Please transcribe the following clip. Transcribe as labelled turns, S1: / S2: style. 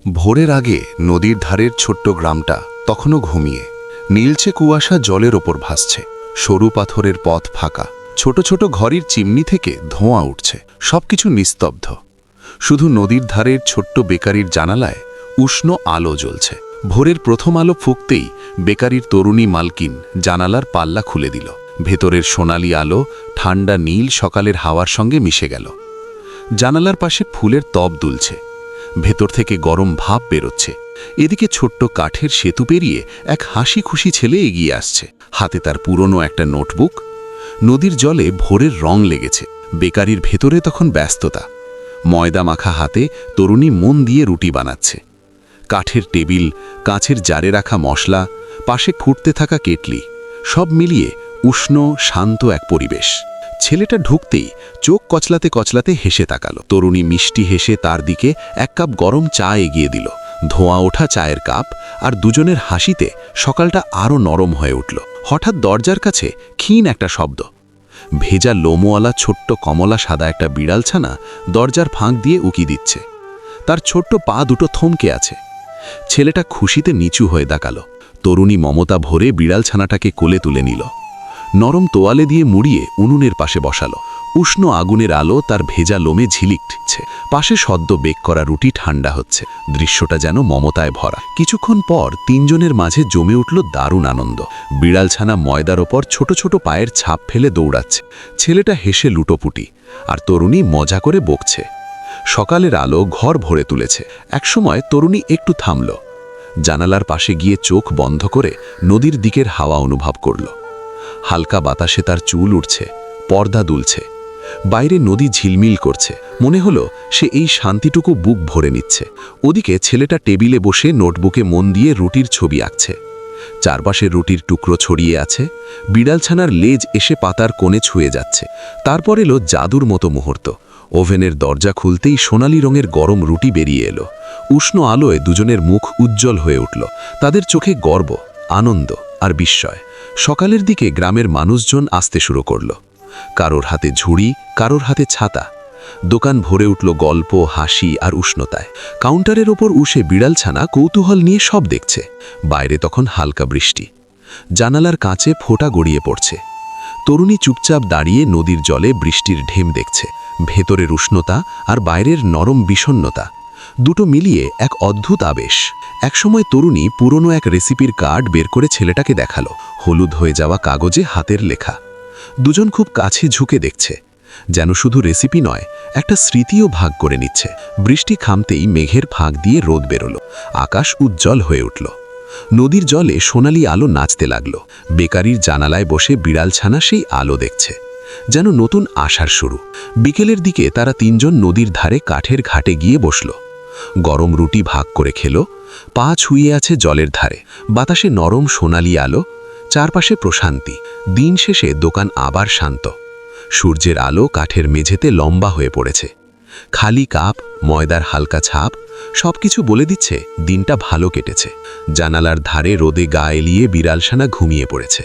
S1: ভোরের আগে নদীর ধারের ছোট্ট গ্রামটা তখনও ঘুমিয়ে। নীলচে কুয়াশা জলের ওপর ভাসছে, সরু পাথরের পথ ফাঁকা, ছোট ছোট ঘরের চিমনি থেকে ধোঁয়া উঠছে, সবকিছু নিস্তব্ধ। শুধু নদীর ধারের ছোট্ট বেকারির জানালায় উষ্ণ আলো জ্বলছে। ভোরের প্রথম আলো ফুঁকতেই বেকারির তরুণী মালকিন জানালার পাল্লা খুলে দিল। ভেতরের সোনালি আলো ঠান্ডা নীল সকালের হাওয়ার সঙ্গে মিশে গেল। জানালার পাশে ফুলের তব দুলছে, ভেতর থেকে গরম ভাপ বেরোচ্ছে। এদিকে ছোট্ট কাঠের সেতু পেরিয়ে এক হাসি খুশি ছেলে এগিয়ে আসছে, হাতে তার পুরনো একটা নোটবুক। নদীর জলে ভোরের রং লেগেছে। বেকারির ভেতরে তখন ব্যস্ততা। ময়দা মাখা হাতে তরুণী মন দিয়ে রুটি বানাচ্ছে। কাঠের টেবিল, কাঁচের জারে রাখা মশলা, পাশে ফুটতে থাকা কেটলি, সব মিলিয়ে উষ্ণ শান্ত এক পরিবেশ। ছেলেটা ঢুকতেই চোখ কচলাতে কচলাতে হেসে তাকালো। তরুণী মিষ্টি হেসে তার দিকে এক কাপ গরম চা এগিয়ে দিল। ধোঁয়া ওঠা চায়ের কাপ আর দুজনের হাসিতে সকালটা আরও নরম হয়ে উঠল। হঠাৎ দরজার কাছে ক্ষীণ একটা শব্দ। ভেজা লোমওয়ালা ছোট্ট কমলা সাদা একটা বিড়াল ছানা দরজার ফাঁক দিয়ে উকি দিচ্ছে। তার ছোট্ট পা দুটো থমকে আছে। ছেলেটা খুশিতে নিচু হয়ে তাকালো। তরুণী মমতা ভরে বিড়াল ছানাটাকে কোলে তুলে নিল। নরম তোয়ালে দিয়ে মুড়িয়ে উনুনের পাশে বসালো। উষ্ণ আগুনের আলো তার ভেজা লোমে ঝিলিক ঠেকছে। পাশে সদ্য বেক করা রুটি ঠান্ডা হচ্ছে। দৃশ্যটা যেন মমতায় ভরা। কিছুক্ষণ পর তিনজনের মাঝে জমে উঠল দারুণ আনন্দ। বিড়ালছানা ময়দার ওপর ছোট ছোট পায়ের ছাপ ফেলে দৌড়াচ্ছে। ছেলেটা হেসে লুটোপুটি, আর তরুণী মজা করে বকছে। সকালের আলো ঘর ভরে তুলেছে। একসময় তরুণী একটু থামল। জানালার পাশে গিয়ে চোখ বন্ধ করে নদীর দিকের হাওয়া অনুভব করল। হালকা বাতাসে তার চুল উঠছে, পর্দা দুলছে। বাইরে নদী ঝিলমিল করছে। মনে হলো সে এই শান্তিটুকু বুক ভরে নিচ্ছে। ওদিকে ছেলেটা টেবিলে বসে নোটবুকে মন দিয়ে রুটির ছবি আঁকছে। চারপাশে রুটির টুকরো ছড়িয়ে আছে। বিড়ালছানার লেজ এসে পাতার কোণে ছুঁয়ে যাচ্ছে। তারপর এলো জাদুর মতো মুহূর্ত। ওভেনের দরজা খুলতেই সোনালি রঙের গরম রুটি বেরিয়ে এলো। উষ্ণ আলোয় দুজনের মুখ উজ্জ্বল হয়ে উঠল। তাদের চোখে গর্ব, আনন্দ আর বিস্ময়। সকালের দিকে গ্রামের মানুষজন আসতে শুরু করল। কারোর হাতে ঝুড়ি, কারোর হাতে ছাতা। দোকান ভরে উঠল গল্প, হাসি আর উষ্ণতায়। কাউন্টারের ওপর উষে বিড়ালছানা কৌতূহল নিয়ে সব দেখছে। বাইরে তখন হালকা বৃষ্টি। জানালার কাঁচে ফোঁটা গড়িয়ে পড়ছে। তরুণী চুপচাপ দাঁড়িয়ে নদীর জলে বৃষ্টির ঢেম দেখছে। ভেতরের উষ্ণতা আর বাইরের নরম বিষণ্ণতা, দুটো মিলিয়ে এক অদ্ভুত আবেশ। একসময় তরুণী পুরনো এক রেসিপির কার্ড বের করে ছেলেটাকে দেখালো। হলুদ হয়ে যাওয়া কাগজে হাতের লেখা। দুজন খুব কাছে ঝুঁকে দেখছে, যেন শুধু রেসিপি নয়, একটা স্মৃতিও ভাগ করে নিচ্ছে। বৃষ্টি থামতেই মেঘের ফাঁক দিয়ে রোদ বেরোলো। আকাশ উজ্জ্বল হয়ে উঠল। নদীর জলে সোনালি আলো নাচতে লাগলো। বেকারির জানালায় বসে বিড়ালছানা সেই আলো দেখছে, যেন নতুন আশার শুরু। বিকেলের দিকে তারা তিনজন নদীর ধারে কাঠের ঘাটে গিয়ে বসল। গরম রুটি ভাগ করে খেলো। পা ছুঁয়ে আছে জলের ধারে। বাতাসে নরম সোনালি আলো, চারপাশে প্রশান্তি। দিন শেষে দোকান আবার শান্ত। সূর্যের আলো কাঠের মেঝেতে লম্বা হয়ে পড়েছে। খালি কাপ, ময়দার হালকা ছাপ, সবকিছু বলে দিচ্ছে দিনটা ভালো কেটেছে। জানালার ধারে রোদে গা এলিয়ে বিড়ালছানা ঘুমিয়ে পড়েছে।